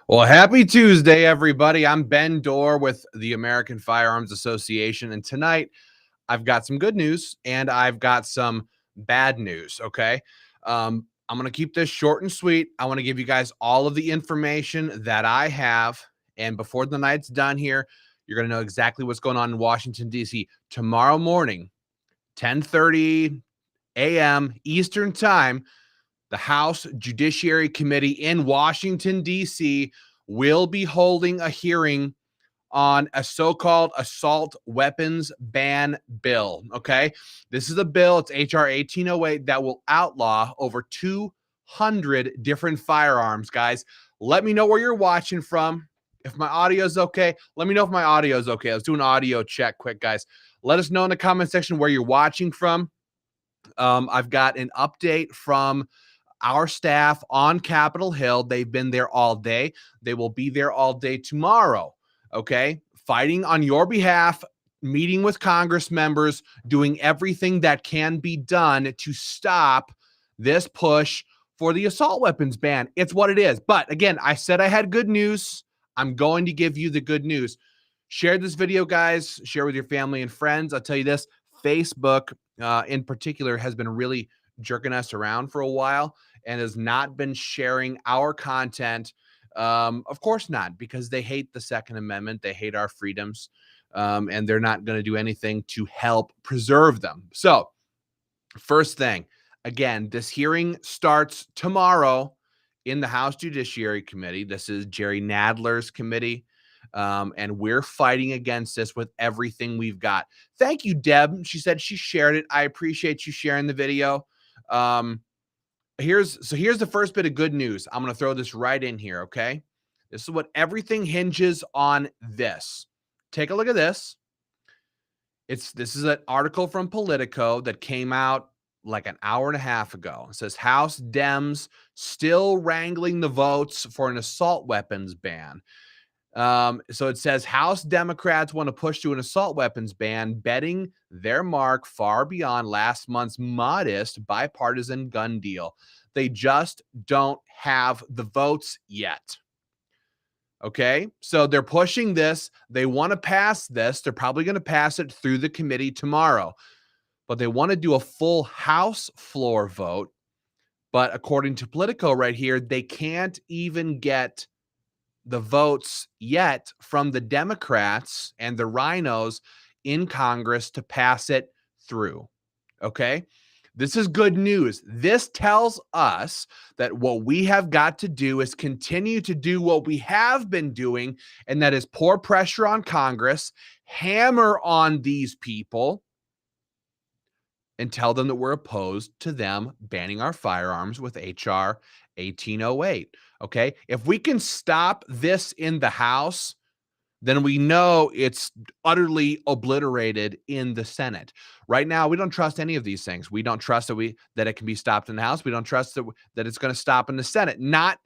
Well, happy Tuesday, everybody. I'm Ben Dorr with the American Firearms Association, and tonight I've got some good news and I've got some bad news. Okay. I'm going to keep this short and sweet. I want to give you guys all of the information that I have. And before the night's done here, you're going to know exactly what's going on in Washington, D.C. Tomorrow morning, 10:30 a.m. Eastern Time. The House Judiciary Committee in Washington, D.C. will be holding a hearing on a so-called assault weapons ban bill. Okay. This is a bill, it's H.R. 1808, that will outlaw over 200 different firearms, guys. Let me know where you're watching from. If my audio is okay, let me know if my audio is okay. Let's do an audio check quick, guys. Let us know in the comment section where you're watching from. I've got an update from our staff on Capitol Hill. They've been there all day. They will be there all day tomorrow. Okay. Fighting on your behalf, meeting with Congress members, doing everything that can be done to stop this push for the assault weapons ban. It's what it is. But again, I said I had good news. I'm going to give you the good news. Share this video, guys. Share with your family and friends. I'll tell you this, Facebook in particular has been really jerking us around for a while and has not been sharing our content. Of course not, because they hate the Second Amendment. They hate our freedoms, and they're not going to do anything to help preserve them. So first thing, again, this hearing starts tomorrow in the House Judiciary Committee. This is Jerry Nadler's committee. And we're fighting against this with everything we've got. Thank you, Deb. She said she shared it. I appreciate you sharing the video. Here's the first bit of good news. I'm going to throw this right in here, okay? This is what everything hinges on this. Take a look at this. This is an article from Politico that came out like an hour and a half ago. It says House Dems still wrangling the votes for an assault weapons ban. So it says House Democrats want to push to an assault weapons ban, betting their mark far beyond last month's modest bipartisan gun deal. They just don't have the votes yet. Okay, so they're pushing this. They want to pass this. They're probably going to pass it through the committee tomorrow, but they want to do a full House floor vote. But according to Politico right here, they can't even get the votes yet from the Democrats and the rhinos in Congress to pass it through. Okay. This is good news. This tells us that what we have got to do is continue to do what we have been doing, and that is pour pressure on Congress, hammer on these people, and tell them that we're opposed to them banning our firearms with H.R. 1808. Okay. If we can stop this in the House, then we know it's utterly obliterated in the Senate. Right now, we don't trust any of these things. We don't trust that it can be stopped in the House. We don't trust that it's going to stop in the Senate. Not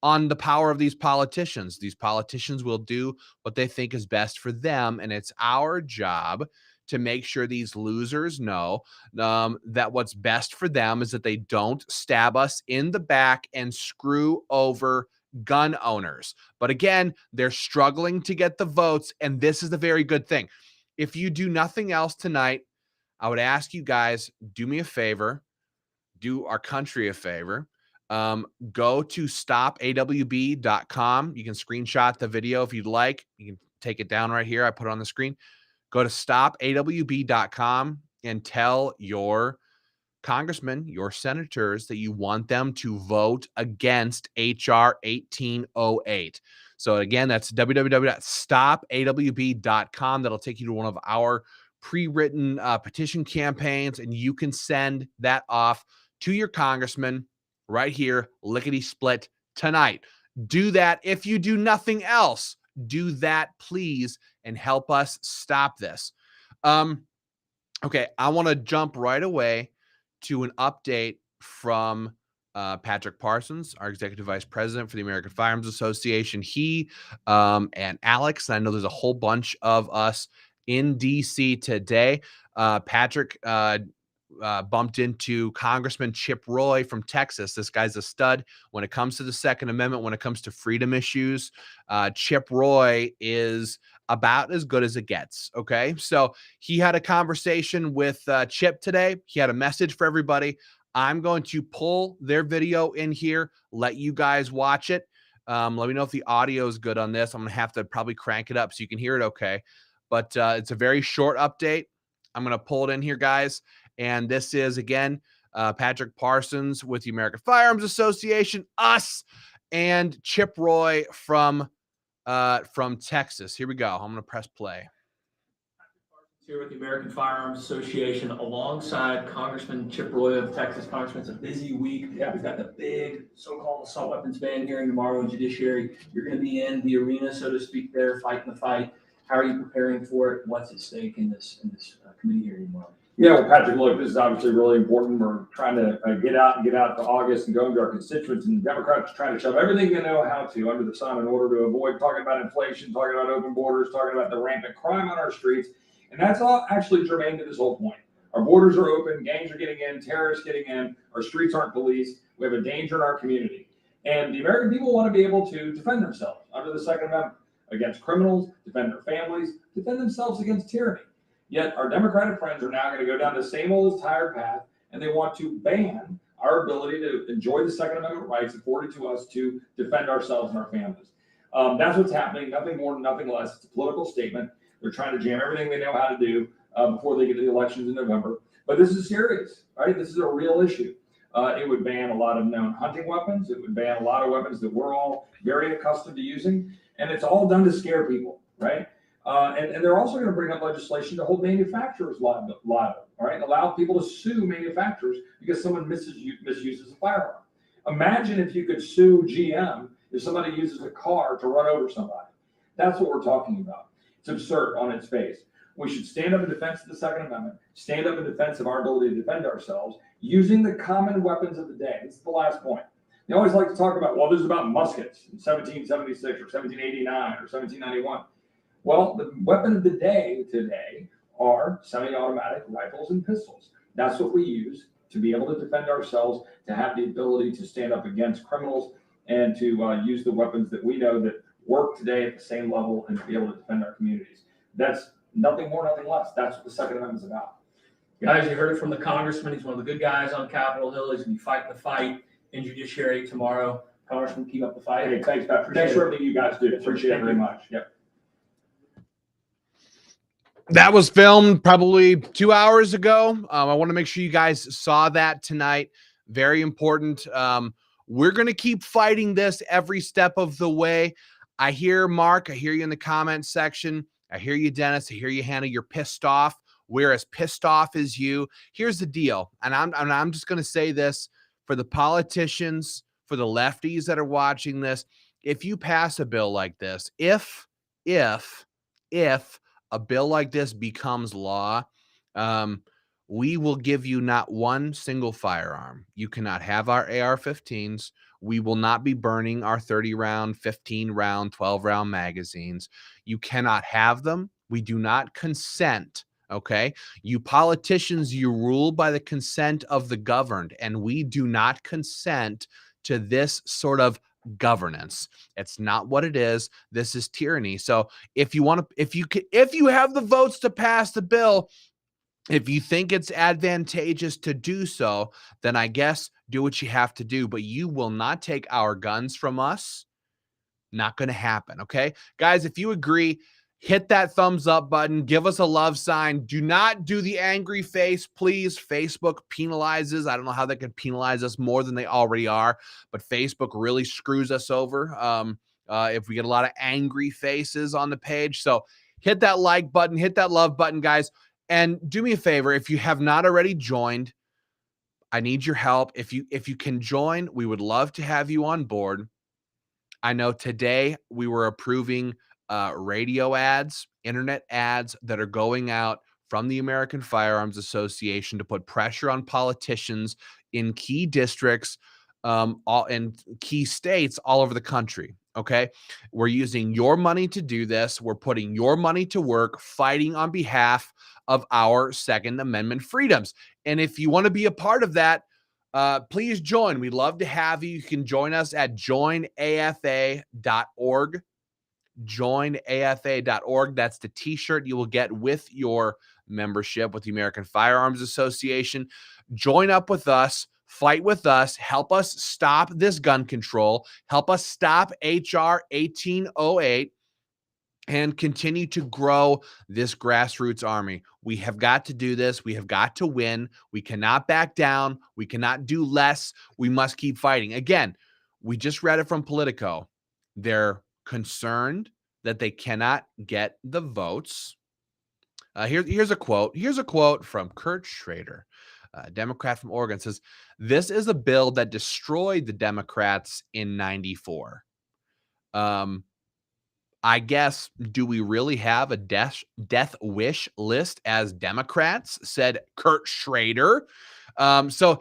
on the power of these politicians. These politicians will do what they think is best for them, and it's our job to make sure these losers know that what's best for them is that they don't stab us in the back and screw over gun owners. But again, they're struggling to get the votes, and this is the very good thing. If you do nothing else tonight, I would ask you guys, do me a favor, do our country a favor. Go to stopawb.com. You can screenshot the video if you'd like. You can take it down right here. I put it on the screen. Go to stopawb.com and tell your congressmen, your senators, that you want them to vote against H.R. 1808. So again, that's www.stopawb.com. That'll take you to one of our pre-written petition campaigns, and you can send that off to your congressman right here, lickety-split, tonight. Do that. If you do nothing else, do that, please, and help us stop this. Okay, I want to jump right away to an update from Patrick Parsons, our executive vice president for the American Firearms Association. He and Alex, and I know there's a whole bunch of us in DC today. Patrick bumped into Congressman Chip Roy from Texas. This guy's a stud when it comes to the Second Amendment, when it comes to freedom issues. Chip Roy is about as good as it gets. Okay. So he had a conversation with Chip today. He had a message for everybody. I'm going to pull their video in here, let you guys watch it. Let me know if the audio is good on this. I'm going to have to probably crank it up so you can hear it okay. But it's a very short update. I'm going to pull it in here, guys. And this is, again, Patrick Parsons with the American Firearms Association, us, and Chip Roy from Texas. Here we go. I'm going to press play. Here with the American Firearms Association alongside Congressman Chip Roy of Texas. Congressman, it's a busy week. Yeah, we've got the big so-called assault weapons ban hearing tomorrow in Judiciary. You're going to be in the arena, so to speak, there, fighting the fight. How are you preparing for it? What's at stake in this committee hearing tomorrow? Yeah, well, Patrick, look, this is obviously really important. We're trying to get out to August and go into our constituents, and Democrats are trying to shove everything they know how to under the sun in order to avoid talking about inflation, talking about open borders, talking about the rampant crime on our streets. And that's all actually germane to this whole point. Our borders are open, gangs are getting in, terrorists getting in, our streets aren't policed, we have a danger in our community. And the American people want to be able to defend themselves under the Second Amendment against criminals, defend their families, defend themselves against tyranny. Yet our Democratic friends are now going to go down the same old tired path, and they want to ban our ability to enjoy the Second Amendment rights afforded to us to defend ourselves and our families. That's what's happening, nothing more, nothing less. It's a political statement. They're trying to jam everything they know how to do before they get to the elections in November. But this is serious, right? This is a real issue. It would ban a lot of known hunting weapons. It would ban a lot of weapons that we're all very accustomed to using. And it's all done to scare people, right? And they're also going to bring up legislation to hold manufacturers liable, all right? Allow people to sue manufacturers because someone misuses a firearm. Imagine if you could sue GM if somebody uses a car to run over somebody. That's what we're talking about. It's absurd on its face. We should stand up in defense of the Second Amendment, stand up in defense of our ability to defend ourselves using the common weapons of the day. This is the last point. They always like to talk about, well, this is about muskets in 1776 or 1789 or 1791. Well, the weapon of the day today are semi-automatic rifles and pistols. That's what we use to be able to defend ourselves, to have the ability to stand up against criminals, and to use the weapons that we know that work today at the same level and to be able to defend our communities. That's nothing more, nothing less. That's what the Second Amendment is about. Guys, you heard it from the congressman. He's one of the good guys on Capitol Hill. He's going to be fighting the fight in Judiciary tomorrow. Congressman, keep up the fight. Hey, thanks, Pat. Thanks for everything you guys do. Appreciate it very much. Yep. That was filmed probably 2 hours ago. I want to make sure you guys saw that tonight. Very important. We're going to keep fighting this every step of the way. I hear Mark. I hear you in the comments section. I hear you, Dennis. I hear you, Hannah. You're pissed off. We're as pissed off as you. Here's the deal, and I'm just going to say this for the politicians, for the lefties that are watching this. If you pass a bill like this, if a bill like this becomes law, we will give you not one single firearm. You cannot have our AR-15s. We will not be burning our 30-round, 15-round, 12-round magazines. You cannot have them. We do not consent, okay? You politicians, you rule by the consent of the governed, and we do not consent to this sort of governance. It's not what it is. This is tyranny. So if you have the votes to pass the bill, if you think it's advantageous to do so, then I guess do what you have to do, but you will not take our guns from us. Not going to happen. Okay, guys, if you agree, hit that thumbs up button, give us a love sign. Do not do the angry face, please. Facebook penalizes. I don't know how they can penalize us more than they already are, but Facebook really screws us over if we get a lot of angry faces on the page. So hit that like button, hit that love button, guys. And do me a favor, if you have not already joined, I need your help. If you can join, we would love to have you on board. I know today we were approving radio ads, internet ads that are going out from the American Firearms Association to put pressure on politicians in key districts, all in key states all over the country. Okay, we're using your money to do this. We're putting your money to work, fighting on behalf of our Second Amendment freedoms. And if you want to be a part of that, please join. We'd love to have you. You can join us at joinafa.org. Joinafa.org. That's the t-shirt you will get with your membership with the American Firearms Association. Join up with us, fight with us, help us stop this gun control, help us stop HR 1808, and continue to grow this grassroots army. We have got to do this. We have got to win. We cannot back down. We cannot do less. We must keep fighting. Again, we just read it from Politico. They're concerned that they cannot get the votes. Here's a quote. Here's a quote from Kurt Schrader, a Democrat from Oregon. It says, "This is a bill that destroyed the Democrats in '94." I guess, do we really have a death wish list as Democrats, said Kurt Schrader. So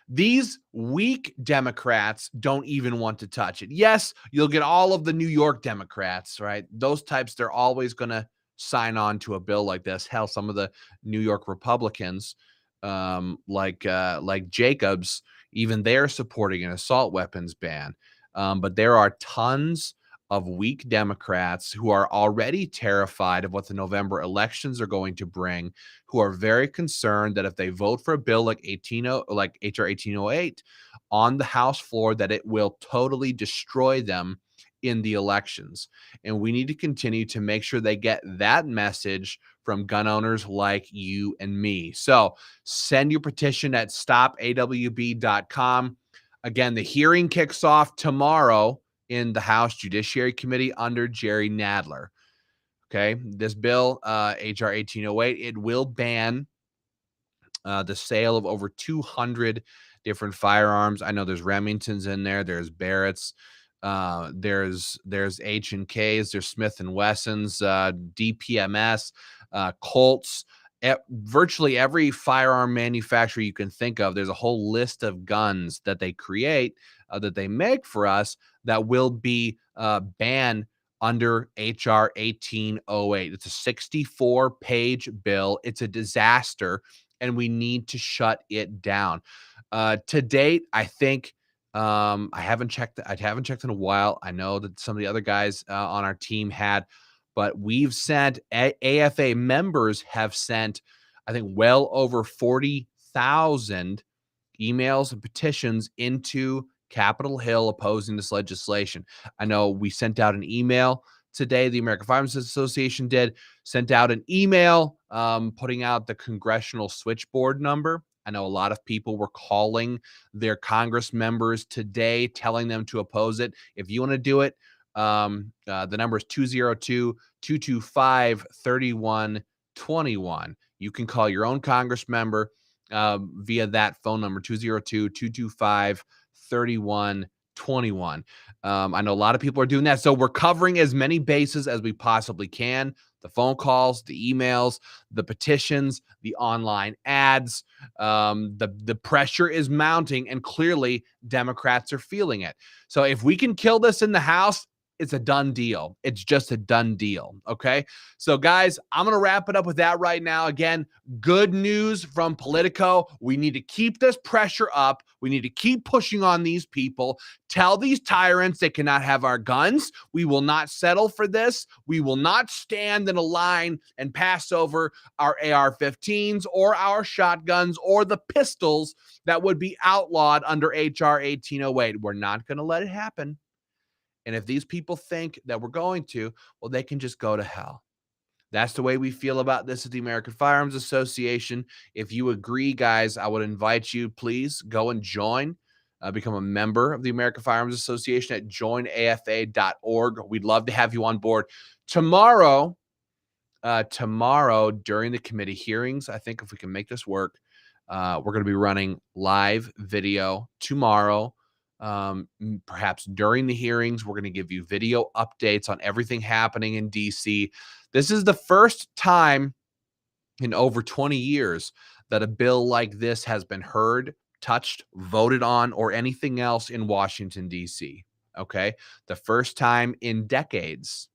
these weak Democrats don't even want to touch it. Yes, you'll get all of the New York Democrats, right? Those types, they're always going to sign on to a bill like this. Hell, some of the New York Republicans, like Jacobs, even they're supporting an assault weapons ban. But there are tons of weak Democrats who are already terrified of what the November elections are going to bring, who are very concerned that if they vote for a bill like HR 1808 on the House floor, that it will totally destroy them in the elections. And we need to continue to make sure they get that message from gun owners like you and me. So send your petition at stopawb.com. Again, the hearing kicks off tomorrow in the House Judiciary Committee under Jerry Nadler. Okay, this bill, HR 1808, it will ban the sale of over 200 different firearms. I know there's Remingtons in there, there's Barretts, there's H&Ks, there's Smith & Wessons, DPMS, Colts. Virtually every firearm manufacturer you can think of, there's a whole list of guns that they create, that they make for us, that will be banned under HR 1808. It's a 64-page bill. It's a disaster, and we need to shut it down. To date, I think I haven't checked in a while. I know that some of the other guys on our team had, but we've sent AFA members have sent, I think, well over 40,000 emails and petitions into Capitol Hill opposing this legislation. I know we sent out an email today. The American Firearms Association sent out an email putting out the congressional switchboard number. I know a lot of people were calling their Congress members today, telling them to oppose it. If you want to do it, the number is 202-225-3121. You can call your own Congress member via that phone number, 202-225-3121. I know a lot of people are doing that. So we're covering as many bases as we possibly can. The phone calls, the emails, the petitions, the online ads. The pressure is mounting, and clearly Democrats are feeling it. So if we can kill this in the House, it's a done deal. It's just a done deal. Okay. So guys, I'm going to wrap it up with that right now. Again, good news from Politico. We need to keep this pressure up. We need to keep pushing on these people. Tell these tyrants they cannot have our guns. We will not settle for this. We will not stand in a line and pass over our AR-15s or our shotguns or the pistols that would be outlawed under HR 1808. We're not going to let it happen. And if these people think that we're going to, well, they can just go to hell. That's the way we feel about this at the American Firearms Association. If you agree, guys, I would invite you, please go and join, become a member of the American Firearms Association at joinafa.org. We'd love to have you on board. Tomorrow during the committee hearings, I think if we can make this work, we're going to be running live video tomorrow. Perhaps during the hearings, we're going to give you video updates on everything happening in DC. This is the first time in over 20 years that a bill like this has been heard, touched, voted on, or anything else in Washington, DC. Okay. The first time in decades.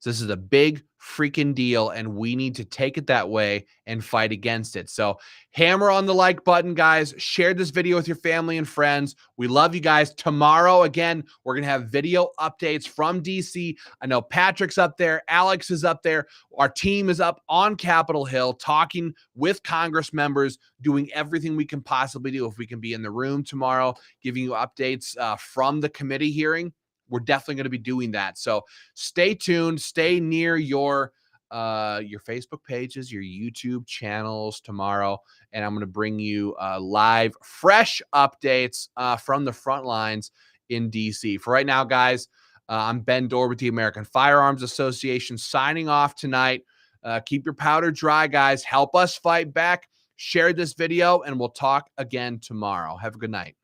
So this is a big freaking deal, and we need to take it that way and fight against it. So hammer on the like button, guys. Share this video with your family and friends. We love you guys. Tomorrow, again, we're going to have video updates from DC. I know Patrick's up there. Alex is up there. Our team is up on Capitol Hill talking with Congress members, doing everything we can possibly do. If we can be in the room tomorrow, giving you updates from the committee hearing, we're definitely going to be doing that. So stay tuned, stay near your Facebook pages, your YouTube channels tomorrow, and I'm going to bring you live, fresh updates from the front lines in DC. For right now, guys, I'm Ben Dorr with the American Firearms Association signing off tonight. Keep your powder dry, guys. Help us fight back. Share this video, and we'll talk again tomorrow. Have a good night.